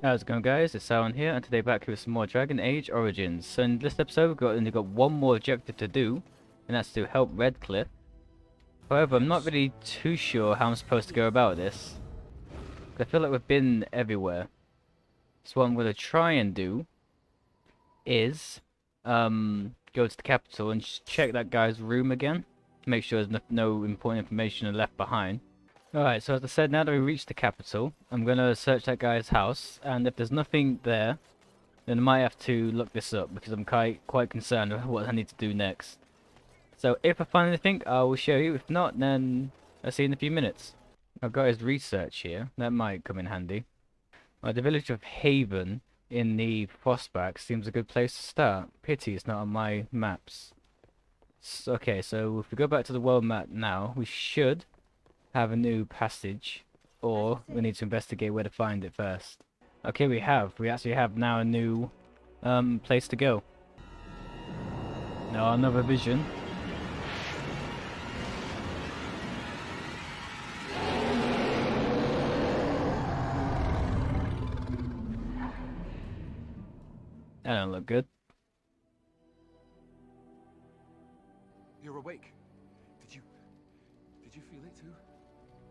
How's it going, guys? It's Alan here, and today back with some more Dragon Age Origins. So in this episode we've only got one more objective to do, and that's to help Redcliffe. However, I'm not really too sure how I'm supposed to go about this. I feel like we've been everywhere. So what I'm going to try and do is go to the capital and just check that guy's room again. Make sure there's no important information left behind. Alright, so as I said, now that we reached the capital, I'm going to search that guy's house, and if there's nothing there, then I might have to look this up, because I'm quite concerned with what I need to do next. So if I find anything, I will show you. If not, then I'll see you in a few minutes. I've got his research here, that might come in handy. The village of Haven in the Frostback seems a good place to start. Pity it's not on my maps. Okay, so if we go back to the world map now, we should have a new passage, or we need to investigate where to find it first. Okay, we actually have now a new place to go. Now another vision. That don't look good. You're awake. Did you feel it too?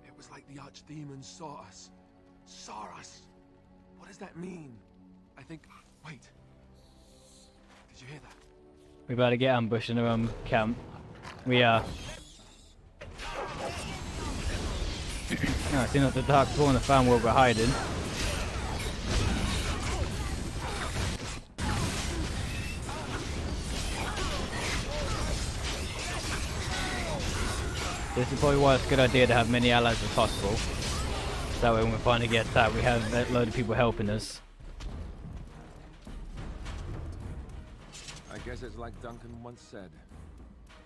It was like the archdemons saw us. Saw us. What does that mean? I think... Wait. Did you hear that? We're about to get ambushed in our camp. We are. Oh, I see not the dark spawn found where we're hiding. This is probably why it's a good idea to have many allies as possible. So that way when we finally get attacked, we have a load of people helping us. I guess it's like Duncan once said.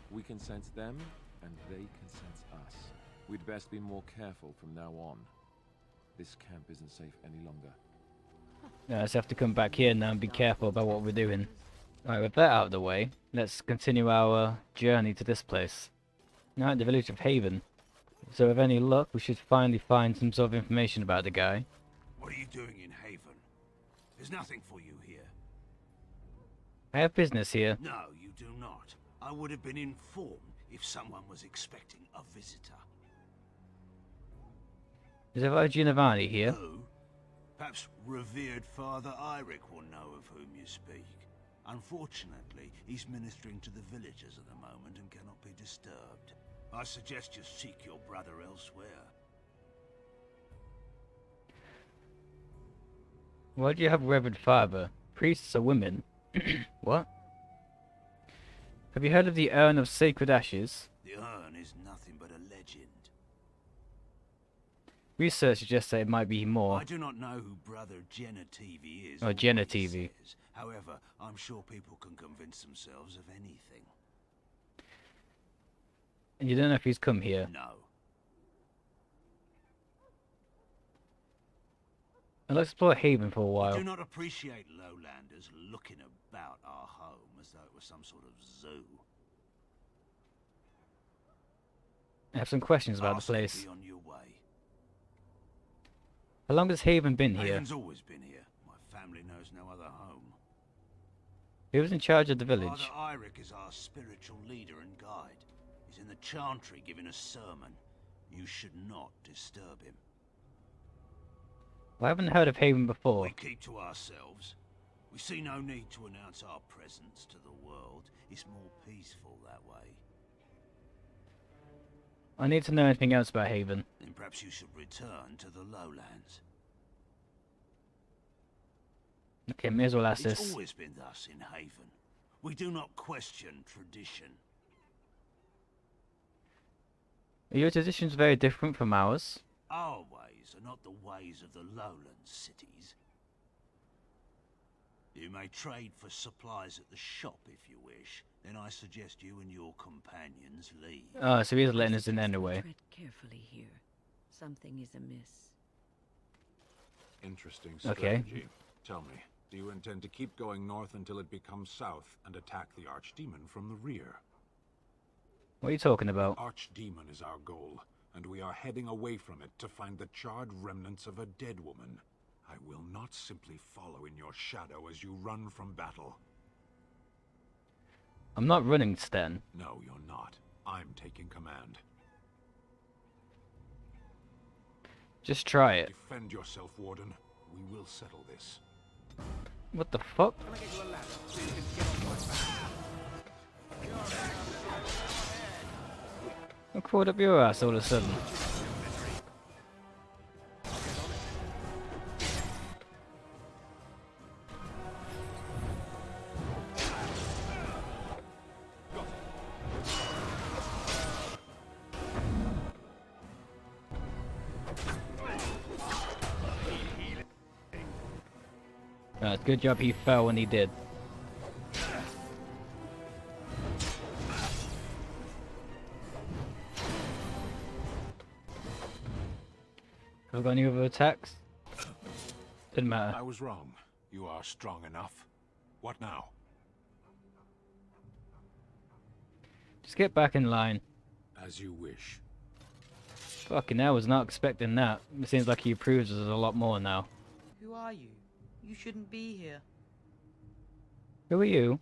We can sense them, and they can sense us. We'd best be more careful from now on. This camp isn't safe any longer. Yeah, let's have to come back here now and be careful about what we're doing. Alright, with that out of the way, let's continue our journey to this place. Now at the village of Haven. So with any luck, we should finally find some sort of information about the guy. What are you doing in Haven? There's nothing for you here. I have business here. No, you do not. I would have been informed if someone was expecting a visitor. Is there Giovanni here? Who? Perhaps revered Father Eirik will know of whom you speak. Unfortunately, he's ministering to the villagers at the moment and cannot be disturbed. I suggest you seek your brother elsewhere. Why do you have Reverend Father? Priests are women. What? Have you heard of the Urn of Sacred Ashes? The urn is nothing but a legend. Research suggests that it might be more. I do not know who Brother Genetivi is. Oh, Genetivi. However, I'm sure people can convince themselves of anything. And you don't know if he's come here. No. I'll explore Haven for a while. I do not appreciate lowlanders looking about our home as though it was some sort of zoo. I have some questions about the Ask to place. be on your way. How long has Haven been here? Haven's always been here. My family knows no other home. Who was in charge of the village? Father Eirik is our spiritual leader and guide. He's in the chantry giving a sermon. You should not disturb him. I haven't heard of Haven before. We keep to ourselves. We see no need to announce our presence to the world. It's more peaceful that way. I need to know anything else about Haven. Then perhaps you should return to the lowlands. Okay, may as well ask It's this. always been thus in Haven. We do not question tradition. Are your traditions very different from ours? Our ways are not the ways of the lowland cities. You may trade for supplies at the shop if you wish. Then I suggest you and your companions leave. Oh, so he's letting us in anyway. Tread carefully here. Something is amiss. Interesting Okay. strategy. Tell me, do you intend to keep going north until it becomes south and attack the Archdemon from the rear? What are you talking about? Archdemon is our goal, and we are heading away from it to find the charred remnants of a dead woman. I will not simply follow in your shadow as you run from battle. I'm not running, Sten. No, you're not. I'm taking command. Just try it. Defend yourself, Warden. We will settle this. What the fuck? I crawled up your ass all of a sudden. Good job he fell when he did. Have I got any other attacks? Didn't matter. I was wrong. You are strong enough. What now? Just get back in line. As you wish. Fucking hell, I was not expecting that. It seems like he approves us a lot more now. Who are you? You shouldn't be here. Who are you?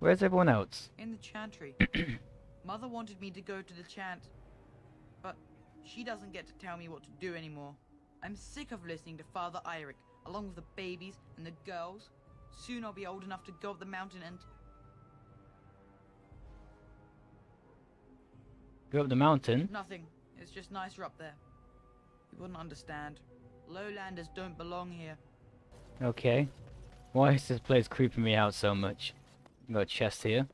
Where's everyone else? In the chantry. Mother wanted me to go to the chant, but she doesn't get to tell me what to do anymore. I'm sick of listening to Father Eirik, along with the babies and the girls. Soon I'll be old enough to go up the mountain and... Go up the mountain? Nothing. It's just nicer up there. You wouldn't understand. Lowlanders don't belong here. Okay. Why is this place creeping me out so much? Got a chest here.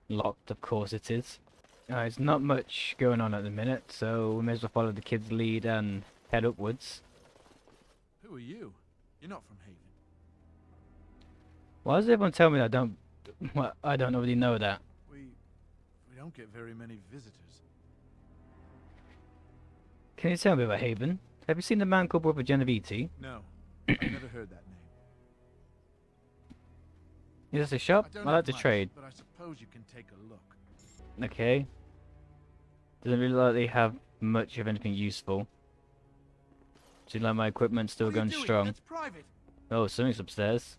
Locked, of course it is. There's not much going on at the minute, so we may as well follow the kid's lead and head upwards. Who are you? You're not from Haven. Why does everyone tell me that I don't already know that? We don't get very many visitors. Can you tell me about Haven? Have you seen the man called Brother Genovese? No, I've never heard that name. Is this a shop? I don't I like have to much, trade. but I suppose you can take a look. Okay. Doesn't really like they have much of anything useful. Seems like my equipment's still What are you going doing? strong. That's private. Oh, something's upstairs.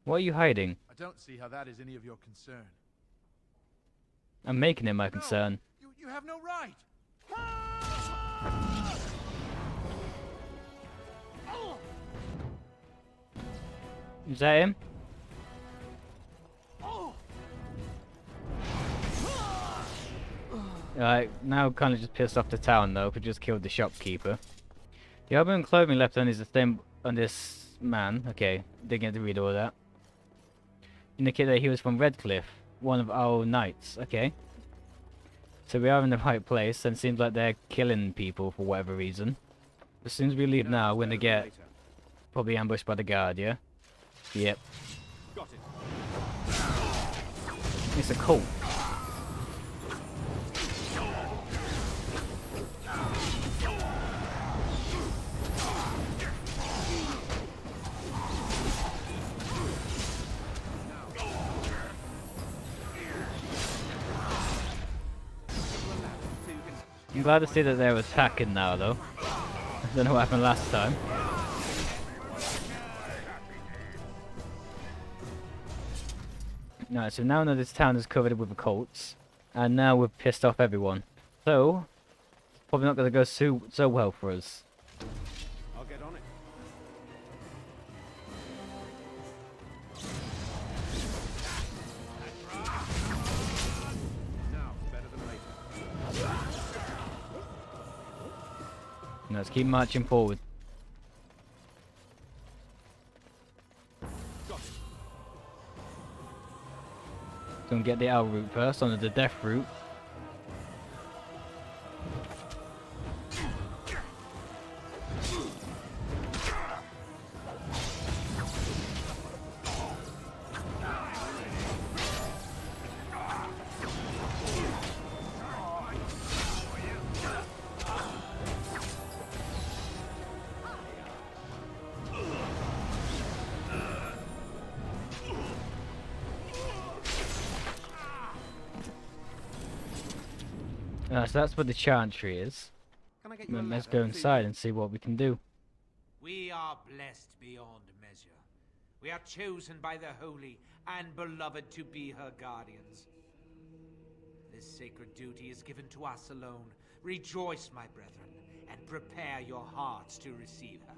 What are you hiding? I don't see how that is any of your concern. I'm making it my No, concern. you have no right. Is that him? Alright, now kind of just pissed off the town though, if we just killed the shopkeeper. The armor and clothing left on is the same on this man. Okay, didn't get to read all that. Indicate that he was from Redcliffe, one of our knights. Okay. So we are in the right place, and seems like they're killing people for whatever reason. As soon as we leave now, we're gonna get probably ambushed by the guard, yeah? Yep. Got it. It's a cult. I'm glad to see that they're attacking now, though. I don't know what happened last time. No, so now that this town is covered with occults, and now we've pissed off everyone. So, it's probably not going to go so well for us. I'll get on it. Now, better than later. Now, let's keep marching forward. Gonna get the L route first, onto the death route. So that's where the chantry is. Let's go inside and see what we can do. We are blessed beyond measure. We are chosen by the holy and beloved to be her guardians. This sacred duty is given to us alone. Rejoice, my brethren, and prepare your hearts to receive her.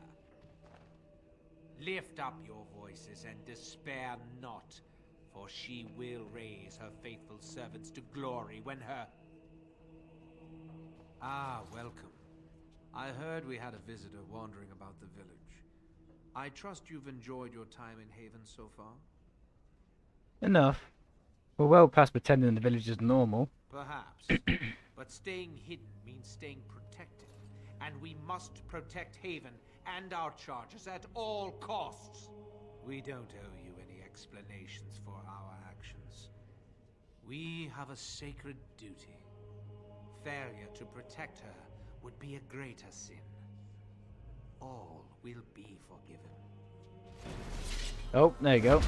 Lift up your voices and despair not, for she will raise her faithful servants to glory when her... Ah, welcome. I heard we had a visitor wandering about the village. I trust you've enjoyed your time in Haven so far? Enough. We're well past pretending the village is normal. Perhaps. But staying hidden means staying protected. And we must protect Haven and our charges at all costs. We don't owe you any explanations for our actions. We have a sacred duty. Failure to protect her would be a greater sin. All will be forgiven. Oh, there you go.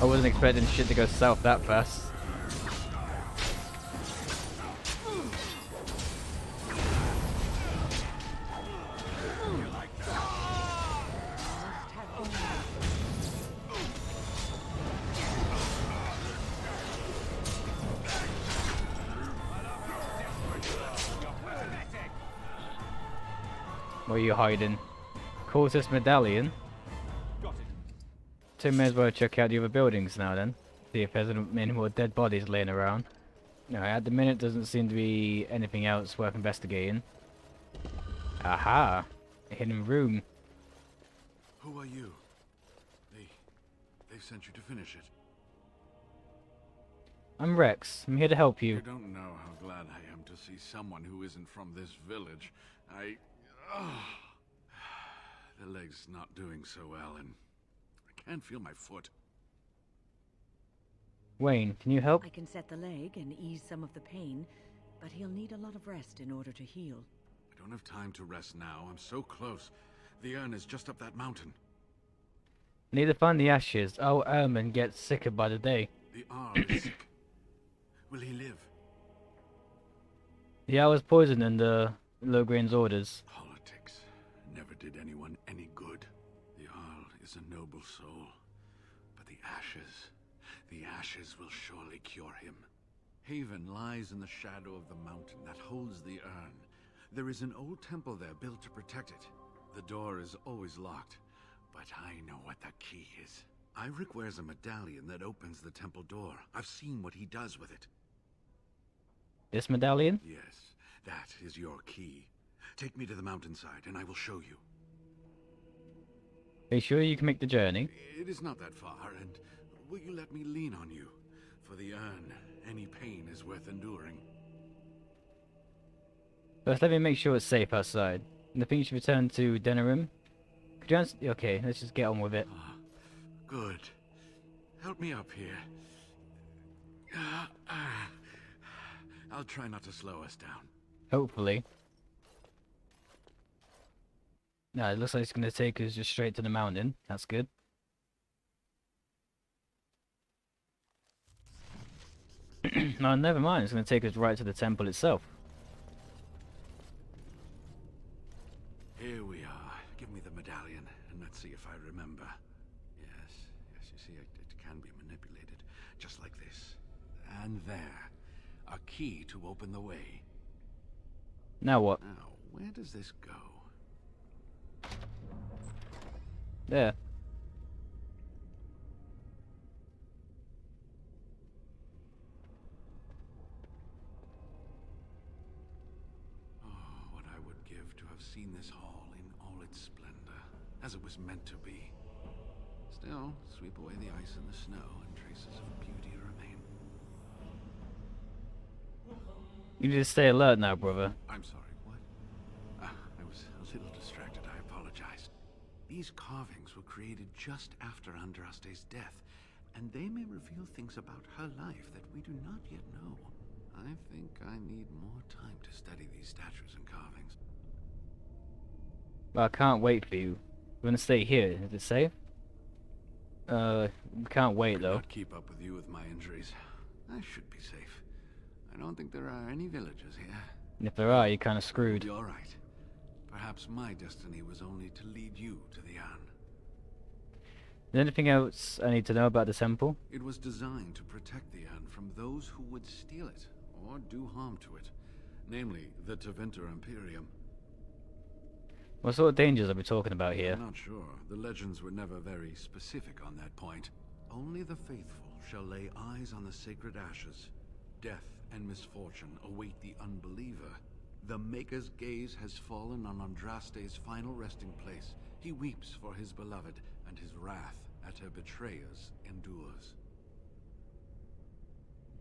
I wasn't expecting shit to go south that fast. Where are you hiding? Cultist medallion? Got it. So may as well check out the other buildings now then. See if there's any more dead bodies laying around. No, at the minute doesn't seem to be anything else worth investigating. Aha! A hidden room. Who are you? They sent you to finish it. I'm Rex. I'm here to help You you. don't know how glad I am to see someone who isn't from this village. The leg's not doing so well, and I can't feel my foot. Wayne, can you help? I can set the leg and ease some of the pain, but he'll need a lot of rest in order to heal. I don't have time to rest now. I'm so close. The urn is just up that mountain. Need to find the ashes. Our Ermin gets sicker by the day. The Arl is sick. Will he live? The hour's poison under Lograin's orders. Politics never did anyone any good. The Arl is a noble soul, but the ashes will surely cure him. Haven lies in the shadow of the mountain that holds the urn. There is an old temple there built to protect it. The door is always locked, but I know what the key is. Iric wears a medallion that opens the temple door. I've seen what he does with it. This medallion? Yes, that is your key. Take me to the mountainside and I will show you. Are you sure you can make the journey? It is not that far, and will you let me lean on you? For the urn, any pain is worth enduring. First, let me make sure it's safe outside. And I think you should return to Denerim. Could you answer? Okay, let's just get on with it. Good. Help me up here. I'll try not to slow us down. Hopefully. No, it looks like it's going to take us just straight to the mountain. That's good. No, never mind. It's going to take us right to the temple itself. Here we are. Give me the medallion, and let's see if I remember. Yes, you see, it can be manipulated, just like this. And there. A key to open the way. Now what? Now, where does this go? There. Oh, what I would give to have seen this hall in all its splendor, as it was meant to be. Still, sweep away the ice and the snow, and traces of beauty remain. You need to stay alert now, brother. I'm sorry, what? I was a little distracted, I apologize. These carvings were created just after Andraste's death, and they may reveal things about her life that we do not yet know. I think I need more time to study these statues and carvings. Well, I can't wait for you. We're going to stay here. Is it safe? We can't wait, I though. cannot keep up with you with my injuries. I should be safe. I don't think there are any villagers here. And if there are, you're kind of You'll screwed. be all right. Perhaps my destiny was only to lead you to the Anne. Is there anything else I need to know about the temple? It was designed to protect the Anne from those who would steal it or do harm to it, namely the Tevinter Imperium. What sort of dangers are we talking about here? I'm not sure. The legends were never very specific on that point. Only the faithful shall lay eyes on the sacred ashes. Death and misfortune await the unbeliever. The Maker's gaze has fallen on Andraste's final resting place. He weeps for his beloved, and his wrath at her betrayers endures.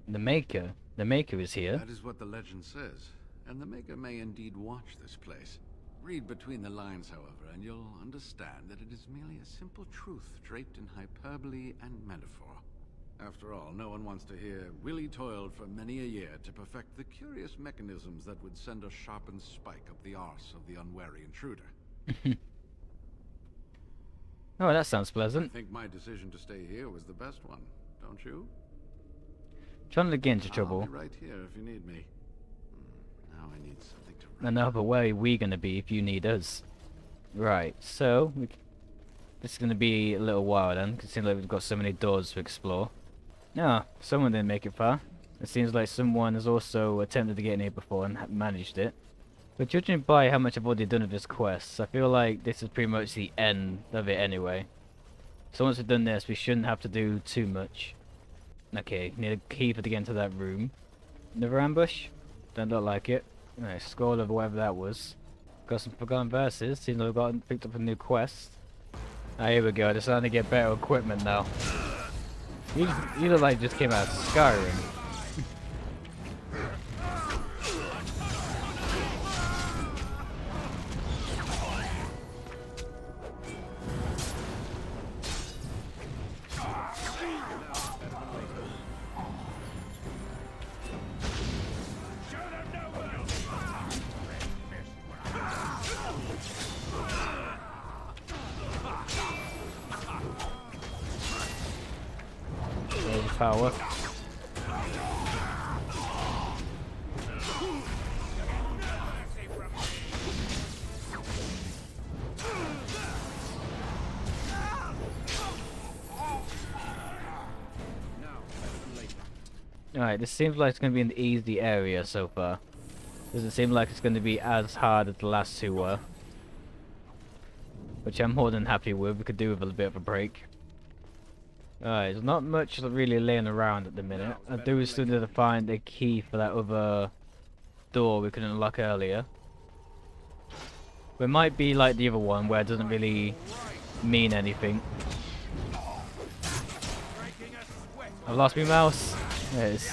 The Maker is here. That is what the legend says, and the Maker may indeed watch this place. Read between the lines, however, and you'll understand that it is merely a simple truth draped in hyperbole and metaphor. After all, no one wants to hear Willie toiled for many a year to perfect the curious mechanisms that would send a sharpened spike up the arse of the unwary intruder. Oh, that sounds I pleasant. think my decision to stay here was the best one, don't you? Trying to get into I'll trouble. be right here if you need me. Now I need something to write. I know, but where are we gonna be if you need us? Right, so this is gonna be a little while then, because it seems like we've got so many doors to explore. Ah, someone didn't make it far. It seems like someone has also attempted to get in here before and managed it. But judging by how much I've already done of this quest, I feel like this is pretty much the end of it anyway. So once we've done this, we shouldn't have to do too much. Okay, need a key for to get into that room. Another ambush? Don't look like it. Nice, scroll of whatever that was. Got some forgotten verses. Seems like we've picked up a new quest. Ah, here we go. They're starting to get better equipment now. You look like you just came out of Skyrim. There's power. Alright, this seems like it's going to be an easy area so far. Doesn't seem like it's going to be as hard as the last two were. Which I'm more than happy with. We could do with a bit of a break. Alright, there's not much really laying around at the minute. I do still need to find a key for that other door we couldn't unlock earlier. But it might be like the other one where it doesn't really mean anything. I've lost my mouse. There it is.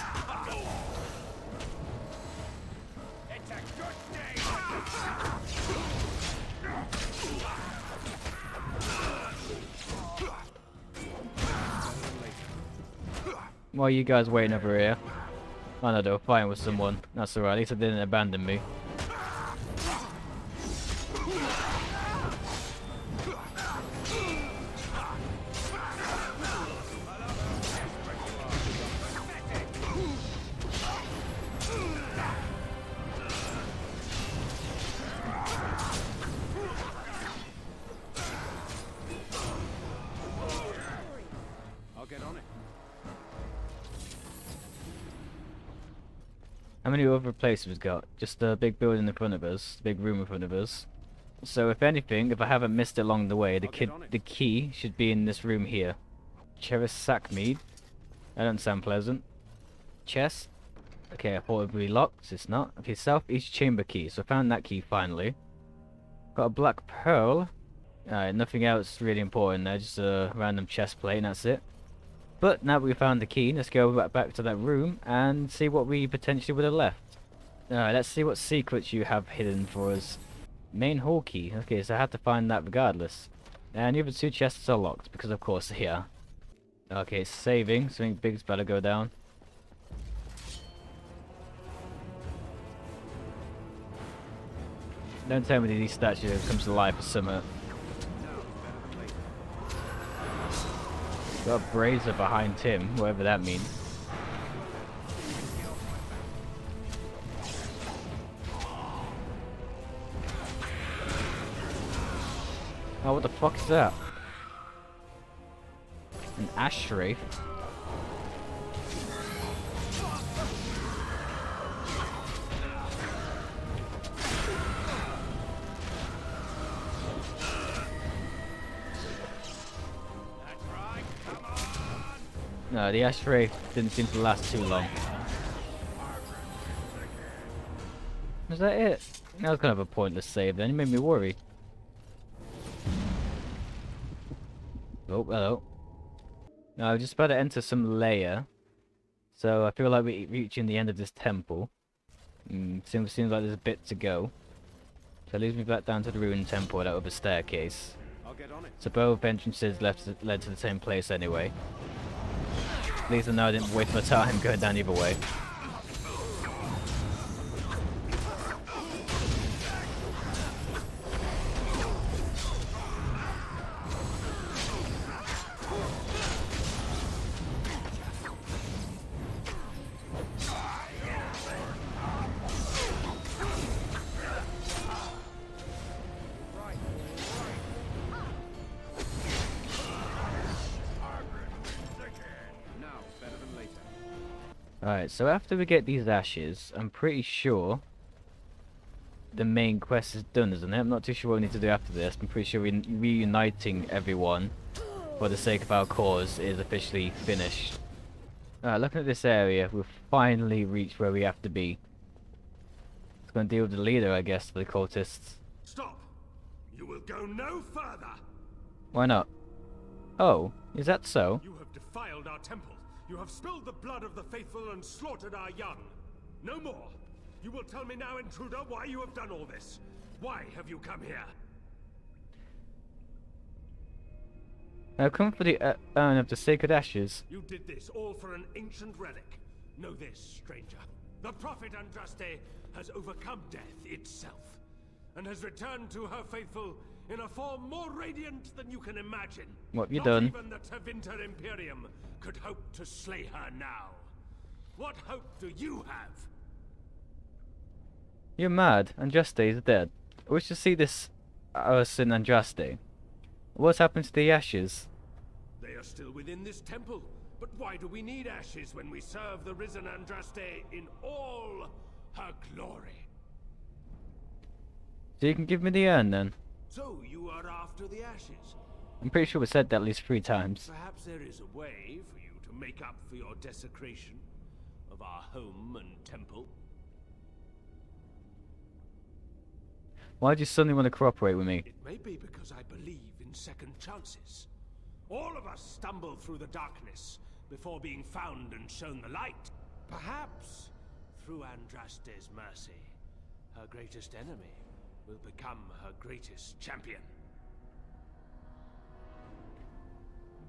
Why are you guys waiting over here? Oh no, they were fighting with someone. That's alright, at least they didn't abandon me. I'll get on it. How many other places we've got? Just a big building in front of us, big room in front of us. So if anything, if I haven't missed it along the way, the key should be in this room here. Cheris Sackmead. That doesn't sound pleasant. Chest. Okay, I thought it would be locked. It's not. Okay, southeast chamber key. So I found that key finally. Got a black pearl. Alright, nothing else really important there. Just a random chest plate and that's it. But now that we found the key, let's go back to that room and see what we potentially would have left. Alright, let's see what secrets you have hidden for us. Main hall key. Okay, so I have to find that regardless. And the other two chests are locked, because of course they are. Okay, it's saving. Something big's about to go down. Don't tell me that these statues comes to life or something. Got a brazier behind him, whatever that means. Oh, what the fuck is that? An ashtray? No, the ashtray didn't seem to last too long. Was that it? That was kind of a pointless save then, it made me worry. Oh, hello. Now, I'm just about to enter some layer. So I feel like we're reaching the end of this temple. Seems like there's a bit to go. So it leads me back down to the ruined temple without over staircase. I'll get on it. So both entrances led to the same place anyway. At least I know I didn't waste my time going down either way. Alright, so after we get these ashes, I'm pretty sure the main quest is done, isn't it? I'm not too sure what we need to do after this. I'm pretty sure reuniting everyone for the sake of our cause is officially finished. Alright, looking at this area, we've finally reached where we have to be. It's going to deal with the leader, I guess, for the cultists. Stop! You will go no further! Why not? Oh, is that so? You have defiled our temple. You have spilled the blood of the faithful and slaughtered our young. No more. You will tell me now, intruder, why you have done all this. Why have you come here? I've come for the urn of the sacred ashes. You did this all for an ancient relic. Know this, stranger. The prophet Andraste has overcome death itself, and has returned to her faithful in a form more radiant than you can imagine. What have you Not done? Even the Tevinter Imperium could hope to slay her now. What hope do you have? You're mad. Andraste is dead. I wish to see this us in Andraste. What's happened to the ashes? They are still within this temple. But why do we need ashes when we serve the risen Andraste in all her glory? So you can give me the urn then? So you are after the ashes? I'm pretty sure we said that at least 3 times. Perhaps there is a way for you to make up for your desecration of our home and temple? Why do you suddenly want to cooperate with me? It may be because I believe in second chances. All of us stumble through the darkness before being found and shown the light. Perhaps, through Andraste's mercy, her greatest enemy will become her greatest champion.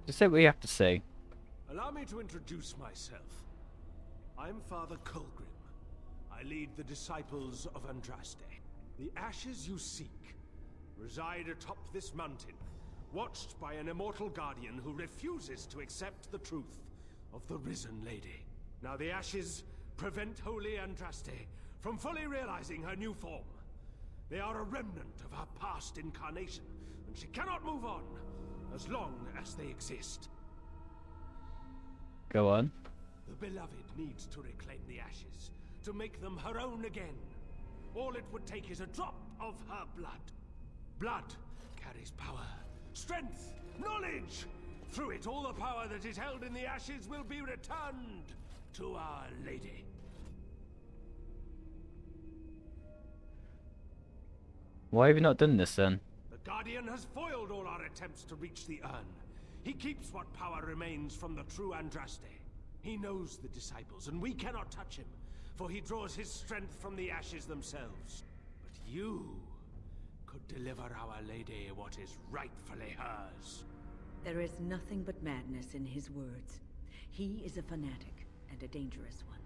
Just say what you have to say. Allow me to introduce myself. I'm Father Colgrim. I lead the disciples of Andraste. The ashes you seek reside atop this mountain, watched by an immortal guardian who refuses to accept the truth of the risen lady. Now the ashes prevent Holy Andraste from fully realizing her new form. They are a remnant of her past incarnation, and she cannot move on as long as they exist. Go on. The beloved needs to reclaim the ashes, to make them her own again. All it would take is a drop of her blood. Blood carries power, strength, knowledge. Through it, all the power that is held in the ashes will be returned to Our Lady. Why have you not done this then? The Guardian has foiled all our attempts to reach the urn. He keeps what power remains from the true Andraste. He knows the disciples, and we cannot touch him, for he draws his strength from the ashes themselves. But you could deliver Our Lady what is rightfully hers. There is nothing but madness in his words. He is a fanatic, and a dangerous one.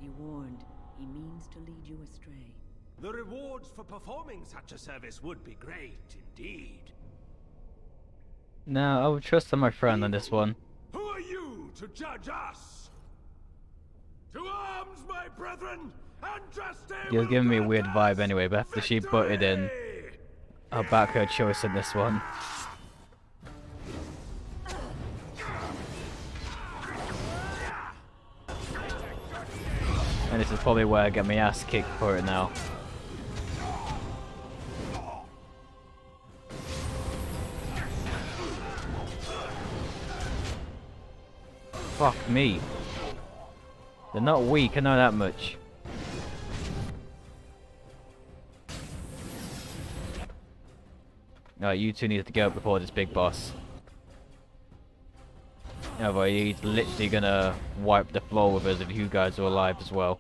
Be warned, he means to lead you astray. The rewards for performing such a service would be great indeed. No, I would trust on my friend on this one. Who are you to judge us? To arms, my brethren! Andraste You're will giving me a grant weird us vibe anyway, but after she butted in, victory! I'll back her choice in this one. And this is probably where I get my ass kicked for it now. Fuck me. They're not weak, I know that much. Alright, you two need to go before this big boss. Otherwise, he's literally gonna wipe the floor with us if you guys are alive as well.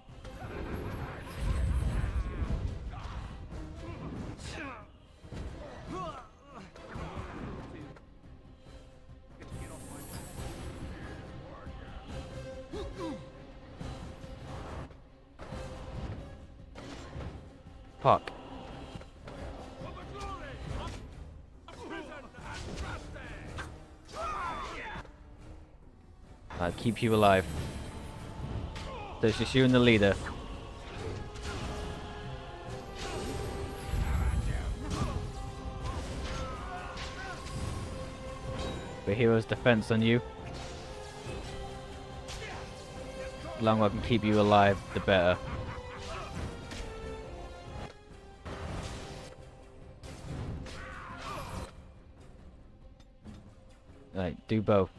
Fuck. I'll keep you alive. So it's just you and the leader. The hero's defense on you. The longer I can keep you alive, the better. Right, do both.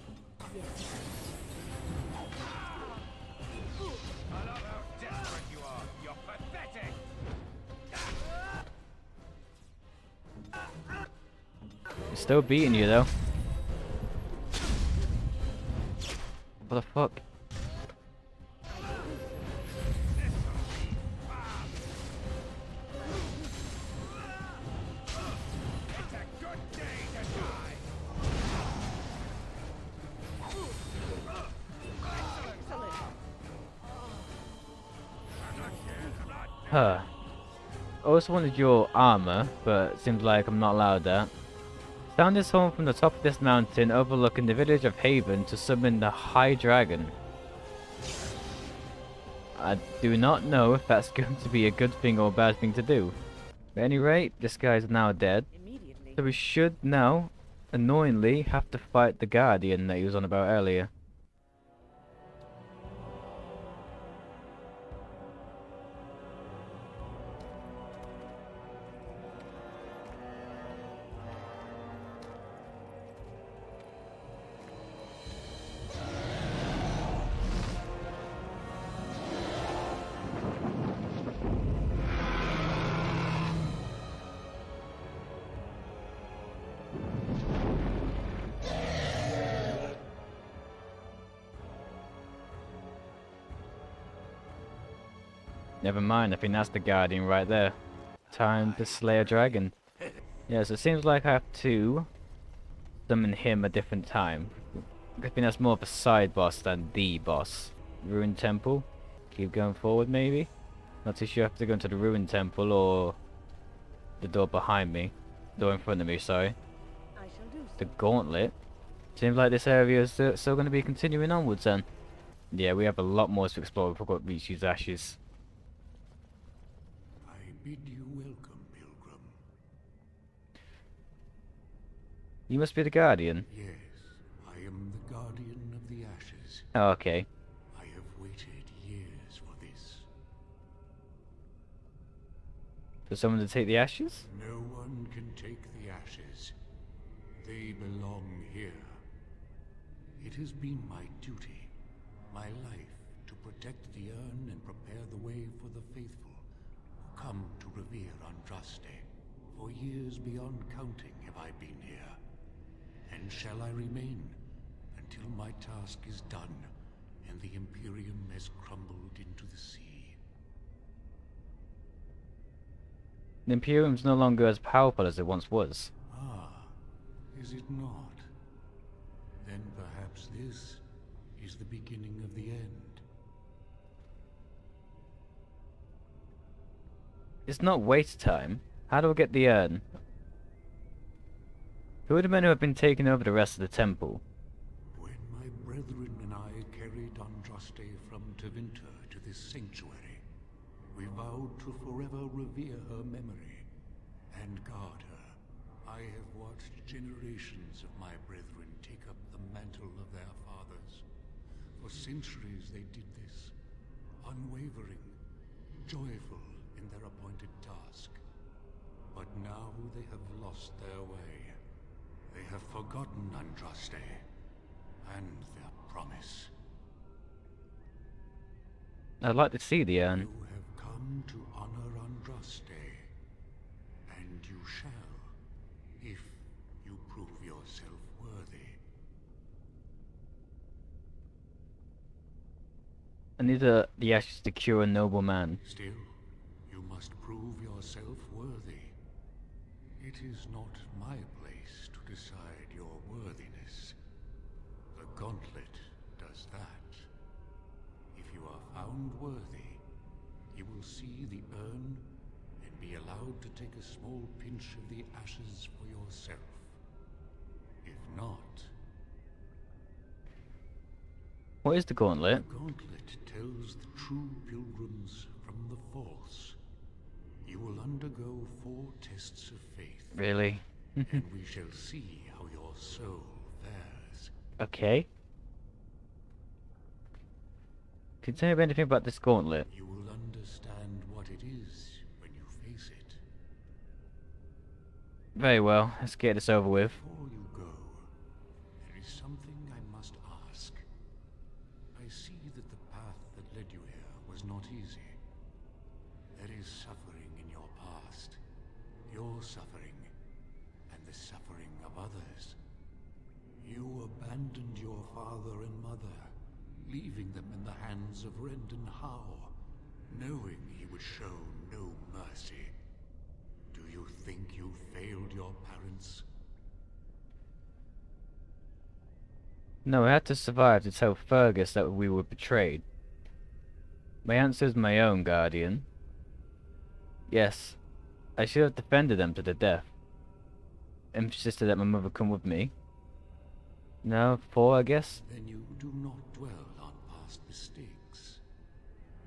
Still beating you though. What the fuck? Huh. I also wanted your armor, but it seems like I'm not allowed that. Found this home from the top of this mountain overlooking the village of Haven to summon the High Dragon. I do not know if that's going to be a good thing or a bad thing to do. At any rate, this guy's now dead. So we should now, annoyingly, have to fight the Guardian that he was on about earlier. Never mind, I think that's the Guardian right there. Time to slay a dragon. Yeah, so it seems like I have to summon him a different time. I think that's more of a side boss than the boss. Ruined Temple. Keep going forward maybe? Not too sure if I have to go into the Ruined Temple or the door behind me. Door in front of me, sorry. The Gauntlet. Seems like this area is still going to be continuing onwards then. Yeah, we have a lot more to explore before we reach these ashes. I bid you welcome, Pilgrim. You must be the Guardian. Yes, I am the Guardian of the Ashes. Oh, okay. I have waited years for this. For someone to take the ashes? No one can take the ashes. They belong here. It has been my duty, my life, to protect the urn and prepare the way for the faithful who come to revere Andraste. For years beyond counting have I been here. And shall I remain until my task is done and the Imperium has crumbled into the sea. The Imperium's no longer as powerful as it once was. Ah, is it not? Then perhaps this is the beginning of the end. It's not waste time. How do I get the urn? Who are the men who have been taking over the rest of the temple? When my brethren and I carried Andraste from Tevinter to this sanctuary, we vowed to forever revere her memory and guard her. I have watched generations of my brethren take up the mantle of their fathers. For centuries they did this, unwavering, joyful in their appointed task. But now they have lost their way. They have forgotten Andraste and their promise. I'd like to see the urn. You have come to honor Andraste, and you shall, if you prove yourself worthy. I need the ashes to cure a noble man. Still, you must prove yourself worthy. It is not my place to decide your worthiness. The gauntlet does that. If you are found worthy, you will see the urn and be allowed to take a small pinch of the ashes for yourself. If not... What is the gauntlet? The gauntlet tells the true pilgrims from the false. You will undergo 4 tests of faith. Really? And we shall see how your soul fares. Okay. Can you tell me anything about this gauntlet? You will understand what it is when you face it. Very well, let's get this over with. Before you go, there is something I must ask. I see that the path that led you here was not easy. There is suffering in your past. Your suffering, and the suffering of others. You abandoned your father and mother, leaving them in the hands of Rendon Howe, knowing he would show no mercy. Do you think you failed your parents? No, I had to survive to tell Fergus that we were betrayed. My answer is my own, Guardian. Yes, I should have defended them to the death. Insisted that my mother come with me. No, 4, I guess? Then you do not dwell on past mistakes.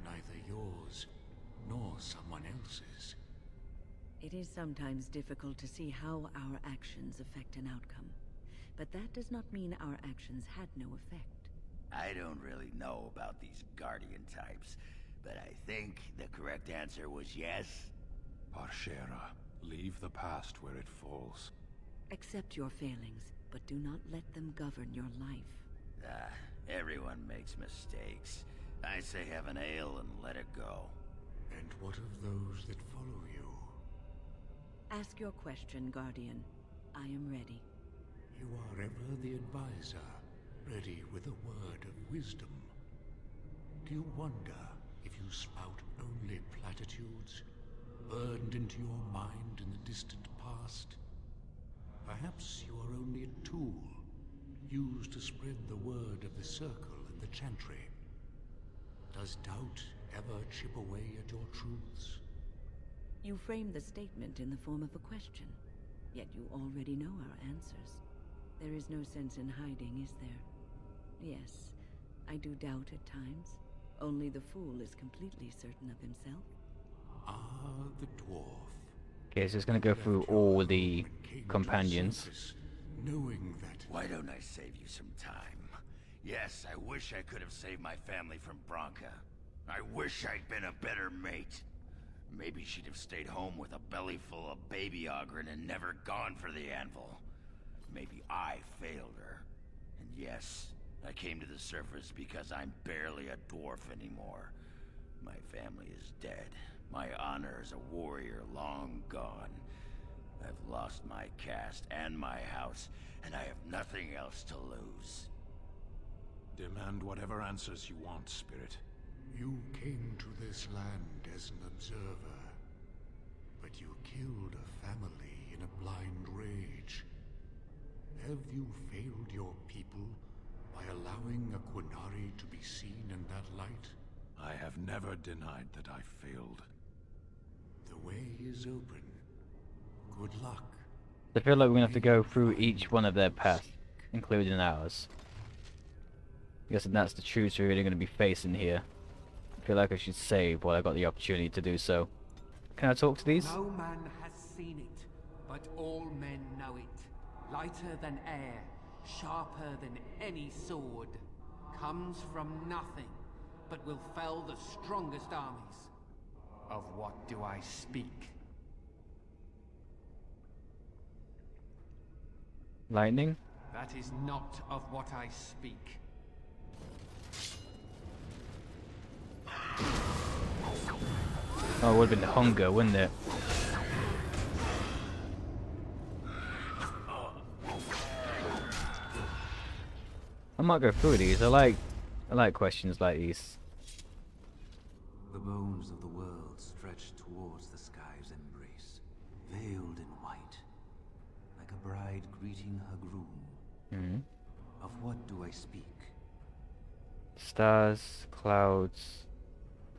Neither yours, nor someone else's. It is sometimes difficult to see how our actions affect an outcome. But that does not mean our actions had no effect. I don't really know about these Guardian types, but I think the correct answer was yes. Parshera, leave the past where it falls. Accept your failings, but do not let them govern your life. Everyone makes mistakes. I say have an ale and let it go. And what of those that follow you? Ask your question, Guardian. I am ready. You are ever the advisor, ready with a word of wisdom. Do you wonder if you spout only platitudes, burned into your mind in the distant past? Perhaps you are only a tool, used to spread the word of the circle and the chantry. Does doubt ever chip away at your truths? You frame the statement in the form of a question, yet you already know our answers. There is no sense in hiding, is there? Yes, I do doubt at times. Only the fool is completely certain of himself. Ah, the dwarf. Okay, so it's gonna go through all the companions. Knowing that... Why don't I save you some time? Yes, I wish I could have saved my family from Branka. I wish I'd been a better mate. Maybe she'd have stayed home with a belly full of baby Ogren and never gone for the anvil. Maybe I failed her. And yes, I came to the surface because I'm barely a dwarf anymore. My family is dead. My honor as a warrior long gone. I've lost my caste and my house, and I have nothing else to lose. Demand whatever answers you want, Spirit. You came to this land as an observer, but you killed a family in a blind rage. Have you failed your people by allowing a Qunari to be seen in that light? I have never denied that I failed. The way is open. Good luck. I feel like we're gonna have to go through each one of their paths, including ours. I guess that's the truths we're really gonna be facing here. I feel like I should save while I got the opportunity to do so. Can I talk to these? No man has seen it. But all men know it. Lighter than air, sharper than any sword. Comes from nothing, but will fell the strongest armies. Of what do I speak? Lightning? That is not of what I speak. Oh, it would have been hunger, wouldn't it? I might go through these. I like questions like these. The bones of the world stretch towards the sky's embrace, veiled in white, like a bride greeting her groom. Of what do I speak? Stars, clouds.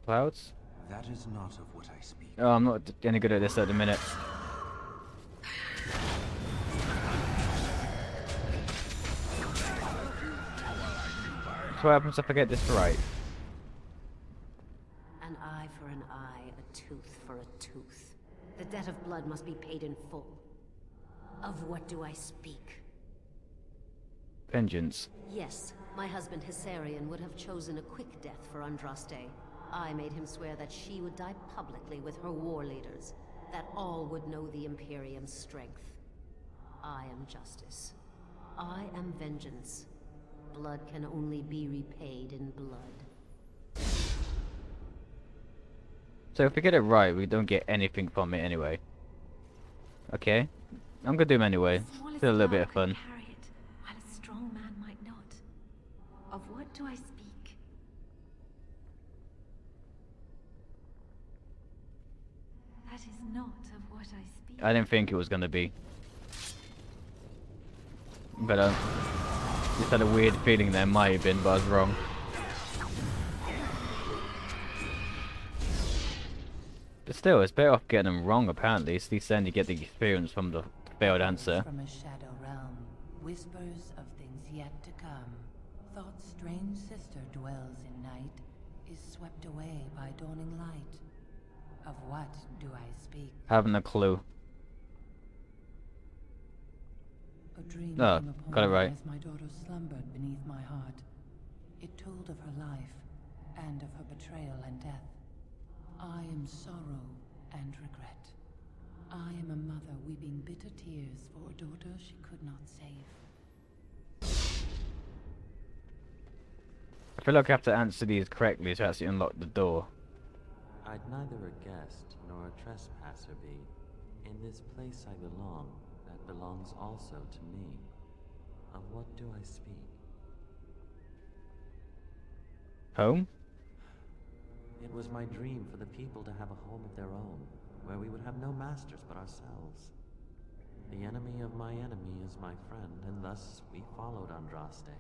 Clouds? That is not of what I speak. Oh, I'm not any good at this at the minute. So what happens if I get this right? An eye for an eye, a tooth for a tooth. The debt of blood must be paid in full. Of what do I speak? Vengeance. Yes, my husband Hissarion would have chosen a quick death for Andraste. I made him swear that she would die publicly with her war leaders, that all would know the Imperium's strength. I am justice. I am vengeance. Blood can only be repaid in blood. So if we get it right, we don't get anything from it anyway. Okay, I'm gonna do them anyway. Still a little bit of fun. Carry it, while a strong man might not. Of what do I speak? That is not of what I speak. I didn't think it was gonna be, but just had a weird feeling there might have been, but I was wrong. But still, it's better off getting them wrong apparently. At least then you get the experience from the failed answer. From a shadow realm, whispers of things yet to come. Thought's strange sister dwells in night, is swept away by dawning light. Of what do I speak? Haven't a clue. A dream Oh, came upon got it me right. as my daughter slumbered beneath my heart. It told of her life, and of her betrayal and death. I am sorrow and regret. I am a mother weeping bitter tears for a daughter she could not save. I feel like I have to answer these correctly to actually unlock the door. I'd neither a guest nor a trespasser be. In this place I belong, that belongs also to me. Of what do I speak? Home? It was my dream for the people to have a home of their own, where we would have no masters but ourselves. The enemy of my enemy is my friend, and thus we followed Andraste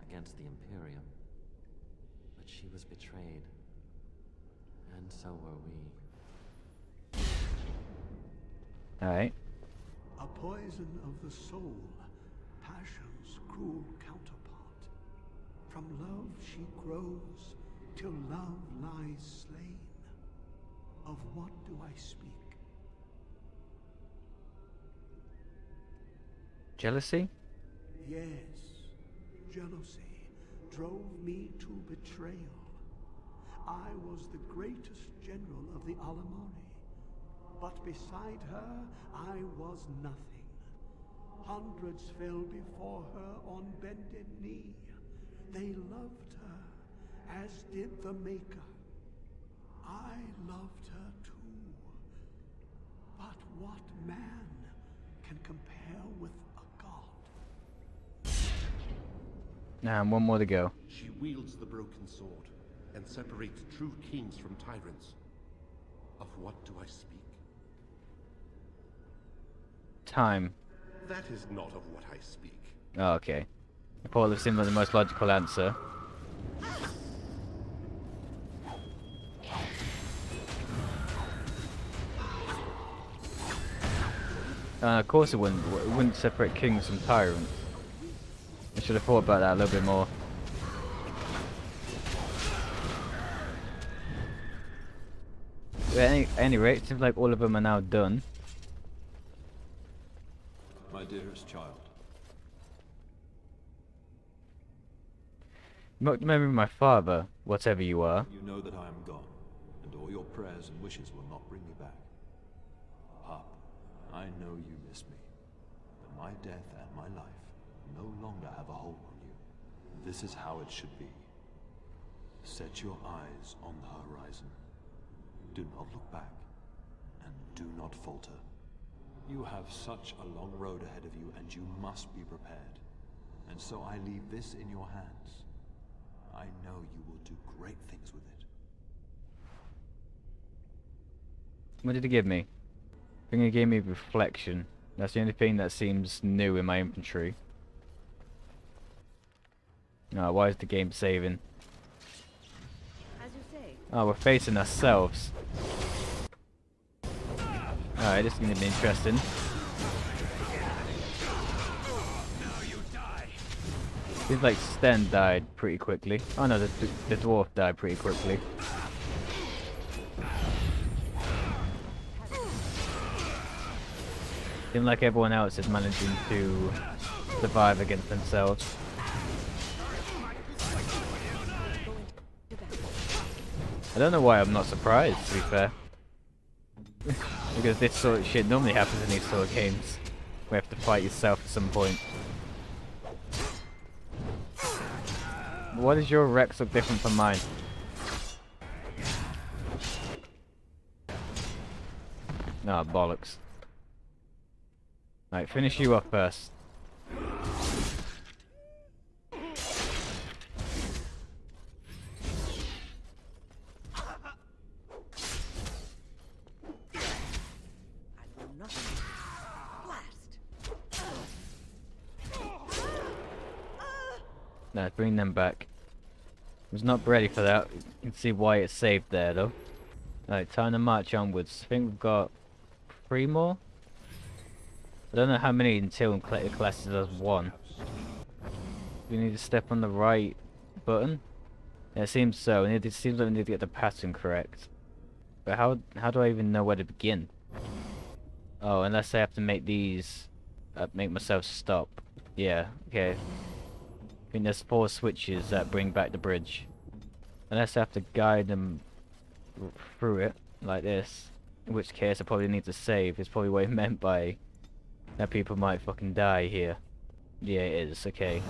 against the Imperium. But she was betrayed, and so were we. Alright. A poison of the soul, passion's cruel counterpart. From love she grows, till love lies slain. Of what do I speak? Jealousy? Yes, jealousy drove me to betrayal. I was the greatest general of the Alamari, but beside her I was nothing. Hundreds fell before her on bended knee. They loved her, as did the Maker. I loved her too. But what man can compare with a god? Now, one more to go. She wields the broken sword and separates true kings from tyrants. Of what do I speak? Time. That is not of what I speak. Oh, okay. I thought it seemed like the most logical answer. Of course it wouldn't separate kings from tyrants. I should have thought about that a little bit more. But at any rate, it seems like all of them are now done. my dearest child. Mocked the memory of my father, whatever you are. You know that I am gone, and all your prayers and wishes will not bring me back. Pup, I know you miss me, but my death and my life no longer have a hold on you. This is how it should be. Set your eyes on the horizon. Do not look back, and do not falter. You have such a long road ahead of you, and you must be prepared. And so I leave this in your hands. I know you will do great things with it. What did it give me? I think it gave me reflection. That's the only thing that seems new in my inventory. No, why is the game saving? As you say. Oh, we're facing ourselves. Alright, this is gonna be interesting. Seems like Sten died pretty quickly. Oh no, the dwarf died pretty quickly. Seems like everyone else is managing to survive against themselves. I don't know why I'm not surprised, to be fair. Because this sort of shit normally happens in these sort of games. Where you have to fight yourself at some point. Why does your Rex look different from mine? Ah, bollocks. Right, finish you off first. No, bring them back. Was not ready for that. You can see why it's saved there though. Right, time to march onwards. I think we've got 3 more. I don't know how many until collected classes as 1. We need to step on the right button. Yeah, it seems so. It seems like we need to get the pattern correct. But how do I even know where to begin? Oh, unless I have to make these make myself stop. Yeah, okay. I think there's 4 switches that bring back the bridge. Unless I have to guide them through it, like this. In which case I probably need to save. It's probably what it meant by that people might fucking die here. Yeah, it is. Okay.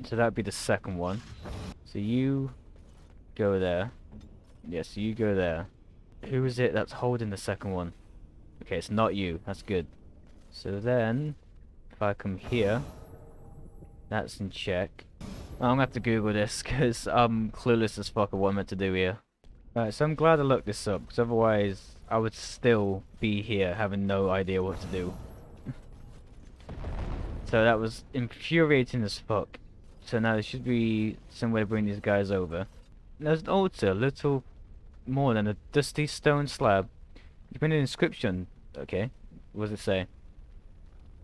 So that would be the second one. So you go there. Yes, so you go there. Who is it that's holding the second one? Okay, it's not you. That's good. So then, if I come here, that's in check. I'm gonna have to Google this because I'm clueless as fuck of what I'm meant to do here. Right, so I'm glad I looked this up because otherwise I would still be here having no idea what to do. So that was infuriating as fuck. So now there should be some way to bring these guys over. There's an altar, little more than a dusty stone slab. You put an inscription. Okay, what does it say?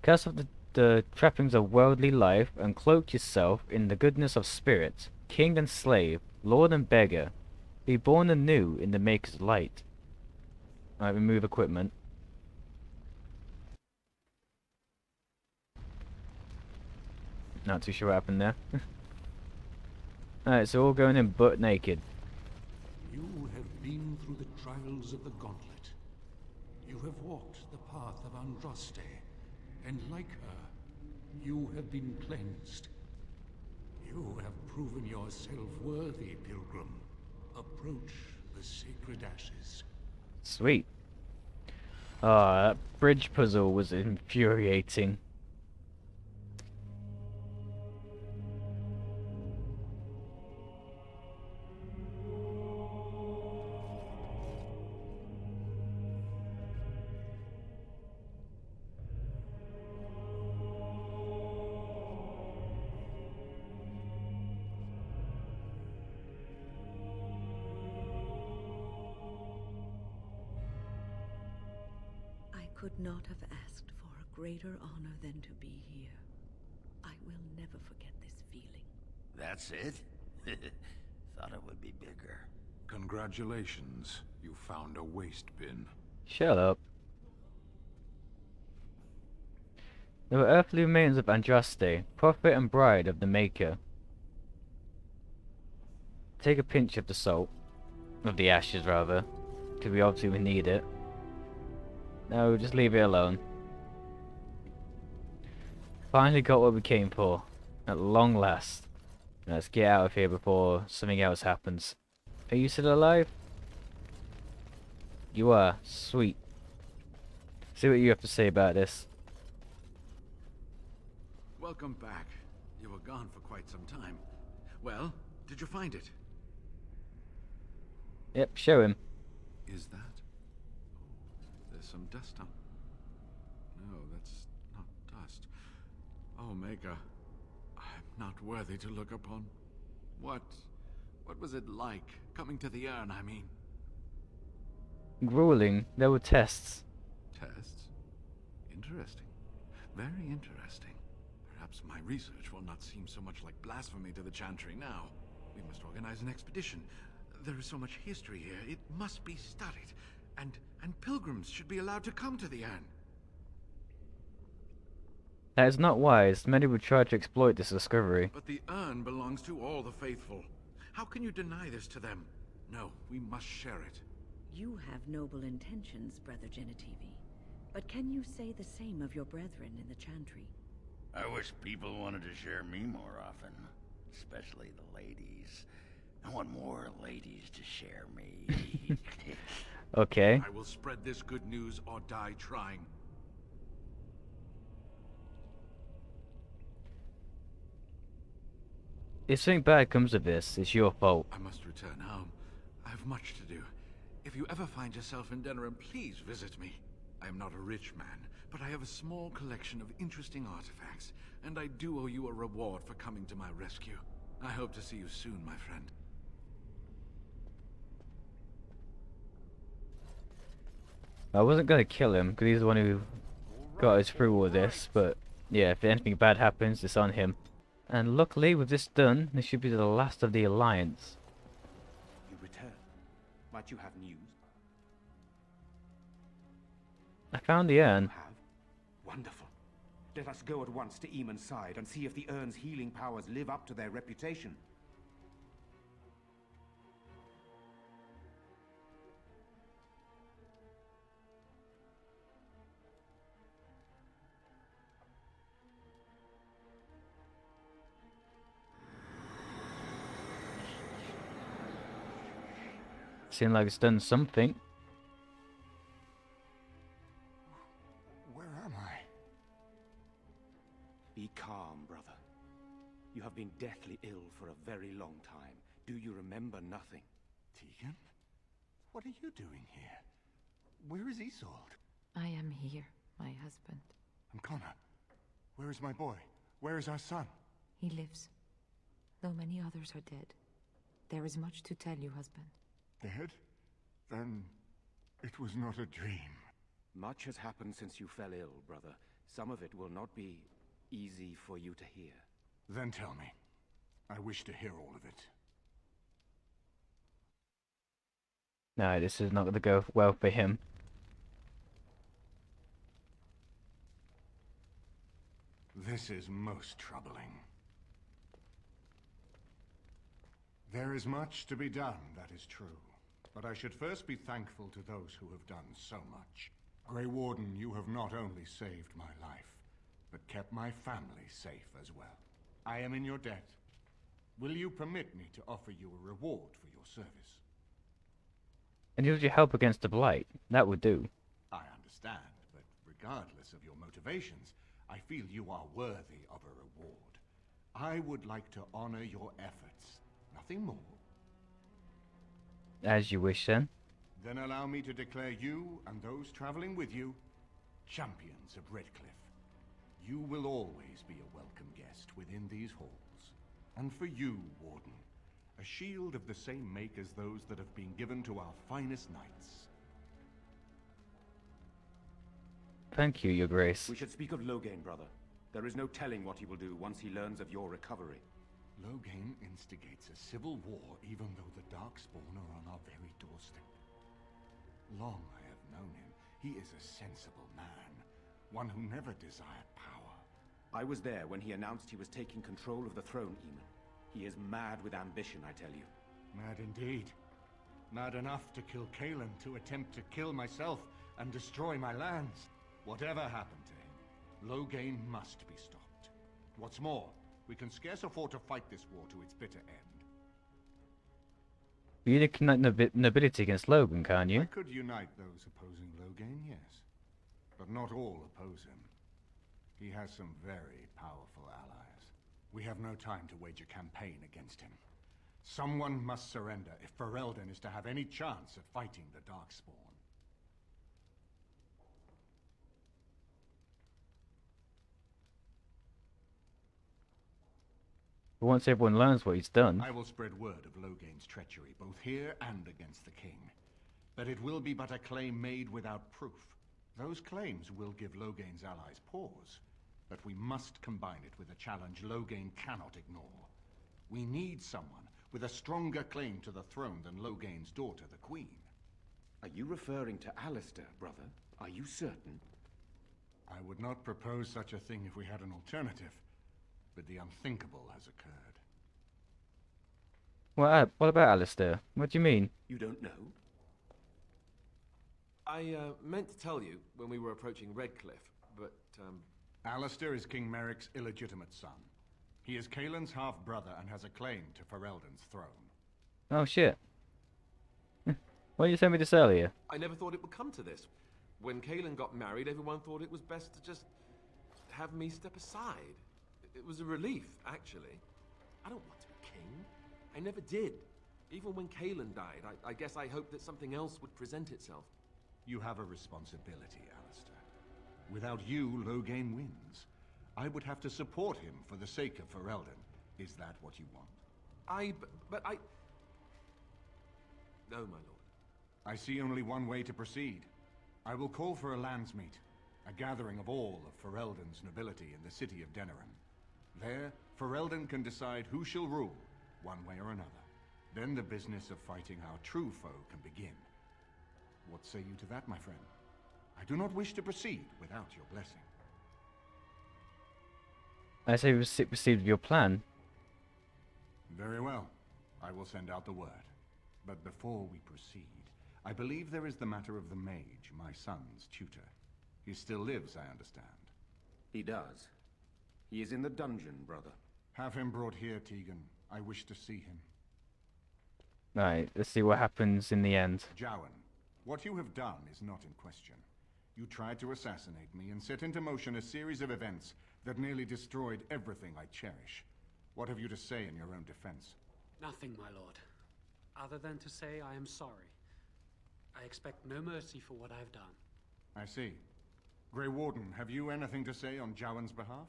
Cast off the trappings of worldly life and cloak yourself in the goodness of spirit, king and slave, lord and beggar. Be born anew in the Maker's light. Alright, remove equipment. Not too sure what happened there. Alright, so we're going in butt naked. You have been through the trials of the gauntlet. You have walked the path of Andraste, and like her, you have been cleansed. You have proven yourself worthy, pilgrim. Approach the sacred ashes. Sweet. Ah, that bridge puzzle was infuriating. Could not have asked for a greater honor than to be here. I will never forget this feeling. That's it? Thought it would be bigger. Congratulations. You found a waste bin. Shut up. They were earthly remains of Andraste, prophet and bride of the Maker. Take a pinch of the salt, of the ashes rather, because we obviously need it. No, just leave it alone. Finally got what we came for, at long last. Let's get out of here before something else happens. Are you still alive? You are. Sweet. See what you have to say about this. Welcome back. You were gone for quite some time. Well, did you find it? Yep, show him. Is that? There's some dust on. No, that's not dust. Oh, Maker, I'm not worthy to look upon. What was it like, coming to the urn, I mean? Grueling. There were tests. Tests? Interesting. Very interesting. Perhaps my research will not seem so much like blasphemy to the Chantry now. We must organize an expedition. There is so much history here, it must be studied. And pilgrims should be allowed to come to the urn. That is not wise. Many would try to exploit this discovery. But the urn belongs to all the faithful. How can you deny this to them? No, we must share it. You have noble intentions, Brother Genitivi. But can you say the same of your brethren in the Chantry? I wish people wanted to share me more often. Especially the ladies. I want more ladies to share me. Okay. I will spread this good news or die trying. If something bad comes of this, it's your fault. I must return home. I have much to do. If you ever find yourself in Denerim, please visit me. I am not a rich man, but I have a small collection of interesting artifacts, and I do owe you a reward for coming to my rescue. I hope to see you soon, my friend. I wasn't gonna kill him, because he's the one who got us through all this, but yeah, if anything bad happens, it's on him. And luckily, with this done, this should be the last of the Alliance. You return. Might you have news? I found the urn. Have? Wonderful. Let us go at once to Eamon's side and see if the urn's healing powers live up to their reputation. Seems like it's done something. Where am I? Be calm, brother. You have been deathly ill for a very long time. Do you remember nothing? Tegan? What are you doing here? Where is Isolde? I am here, my husband. And Connor? Where is my boy? Where is our son? He lives, though many others are dead. There is much to tell you, husband. Dead? Then it was not a dream. Much has happened since you fell ill, brother. Some of it will not be easy for you to hear. Then tell me. I wish to hear all of it. No, this is not going to go well for him. This is most troubling. There is much to be done, that is true. But I should first be thankful to those who have done so much. Grey Warden, you have not only saved my life, but kept my family safe as well. I am in your debt. Will you permit me to offer you a reward for your service? And use your help against the Blight. That would do. I understand, but regardless of your motivations, I feel you are worthy of a reward. I would like to honor your efforts. Nothing more. As you wish, then. Then allow me to declare you and those traveling with you champions of Redcliffe. You will always be a welcome guest within these halls. And for you, Warden, a shield of the same make as those that have been given to our finest knights. Thank you, Your Grace. We should speak of Loghain, brother. There is no telling what he will do once he learns of your recovery. Loghain instigates a civil war even though the Darkspawn are on our very doorstep. Long I have known him. He is a sensible man, one who never desired power. I was there when he announced he was taking control of the throne, Eamon. He is mad with ambition, I tell you. Mad indeed. Mad enough to kill Kalen, to attempt to kill myself and destroy my lands. Whatever happened to him, Loghain must be stopped. What's more, we can scarce afford to fight this war to its bitter end. You can unite nobility against Logan, can't you? I could unite those opposing Loghain, yes. But not all oppose him. He has some very powerful allies. We have no time to wage a campaign against him. Someone must surrender if Ferelden is to have any chance at fighting the Darkspawn. But once everyone learns what he's done... I will spread word of Loghain's treachery, both here and against the king. But it will be but a claim made without proof. Those claims will give Loghain's allies pause. But we must combine it with a challenge Loghain cannot ignore. We need someone with a stronger claim to the throne than Loghain's daughter, the Queen. Are you referring to Alistair, brother? Are you certain? I would not propose such a thing if we had an alternative. But the unthinkable has occurred. What about Alistair? What do you mean? You don't know? I meant to tell you when we were approaching Redcliffe, but Alistair is King Merrick's illegitimate son. He is Kaelin's half-brother and has a claim to Ferelden's throne. Oh shit. Why didn't you tell me this earlier? I never thought it would come to this. When Kaelin got married, everyone thought it was best to just have me step aside. It was a relief, actually. I don't want to be king. I never did. Even when Kaelin died, I guess I hoped that something else would present itself. You have a responsibility, Alistair. Without you, Loghain wins. I would have to support him for the sake of Ferelden. Is that what you want? But I... No, my lord. I see only one way to proceed. I will call for a landsmeet, a gathering of all of Ferelden's nobility in the city of Denerim. There, Ferelden can decide who shall rule, one way or another. Then the business of fighting our true foe can begin. What say you to that, my friend? I do not wish to proceed without your blessing. I say we received your plan. Very well. I will send out the word. But before we proceed, I believe there is the matter of the mage, my son's tutor. He still lives, I understand. He does. He is in the dungeon, brother. Have him brought here, Tegan. I wish to see him. Right, let's see what happens in the end. Jowan, what you have done is not in question. You tried to assassinate me and set into motion a series of events that nearly destroyed everything I cherish. What have you to say in your own defense? Nothing, my lord. Other than to say I am sorry. I expect no mercy for what I have done. I see. Grey Warden, have you anything to say on Jowan's behalf?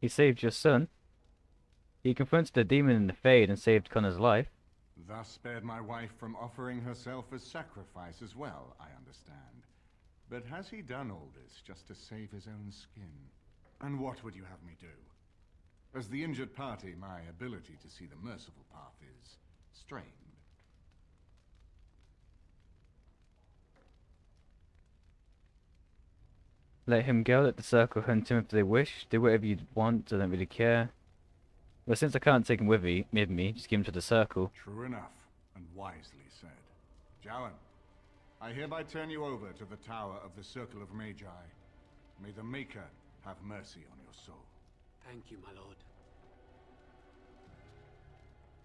He saved your son. He confronted the demon in the Fade and saved Connor's life. Thus spared my wife from offering herself as sacrifice as well, I understand. But has he done all this just to save his own skin? And what would you have me do? As the injured party, my ability to see the merciful path is strained. Let him go, let the circle hunt him if they wish. Do whatever you want, I don't really care. Well, since I can't take him with me, just give him to the circle. True enough, and wisely said. Jowan, I hereby turn you over to the Tower of the Circle of Magi. May the Maker have mercy on your soul. Thank you, my lord.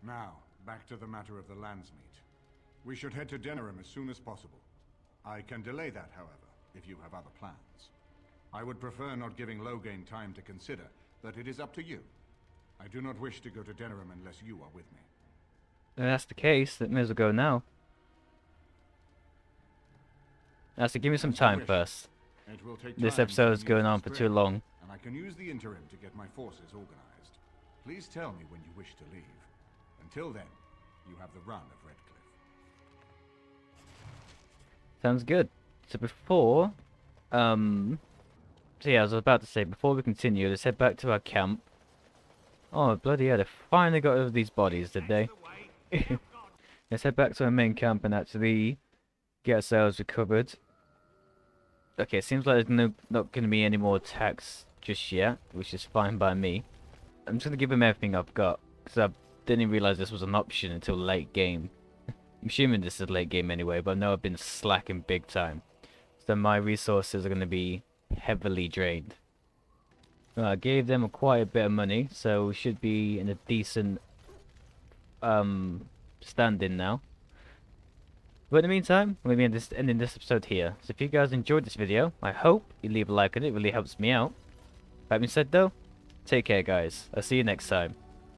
Now, back to the matter of the landsmeet. We should head to Denerim as soon as possible. I can delay that, however, if you have other plans. I would prefer not giving Loghain time to consider, but it is up to you. I do not wish to go to Denerim unless you are with me. If that's the case, then may as well go now. So give me some time first. It will take This time episode is to going use on the for spread, too long. And I can use the interim to get my forces organized. Please tell me when you wish to leave. Until then, you have the run of Redcliffe. Sounds good. So before, so yeah, I was about to say, before we continue, let's head back to our camp. Oh, bloody hell, they finally got rid of these bodies, did they? Let's head back to our main camp and actually get ourselves recovered. Okay, it seems like there's not going to be any more attacks just yet, which is fine by me. I'm just going to give him everything I've got, because I didn't realise this was an option until late game. I'm assuming this is late game anyway, but I know I've been slacking big time. So my resources are going to be heavily drained. Well, I gave them quite a bit of money, so we should be in a decent standing now. But in the meantime, I'm going to be ending this episode here. So if you guys enjoyed this video, I hope you leave a like on it. It really helps me out. That being said though, take care guys. I'll see you next time.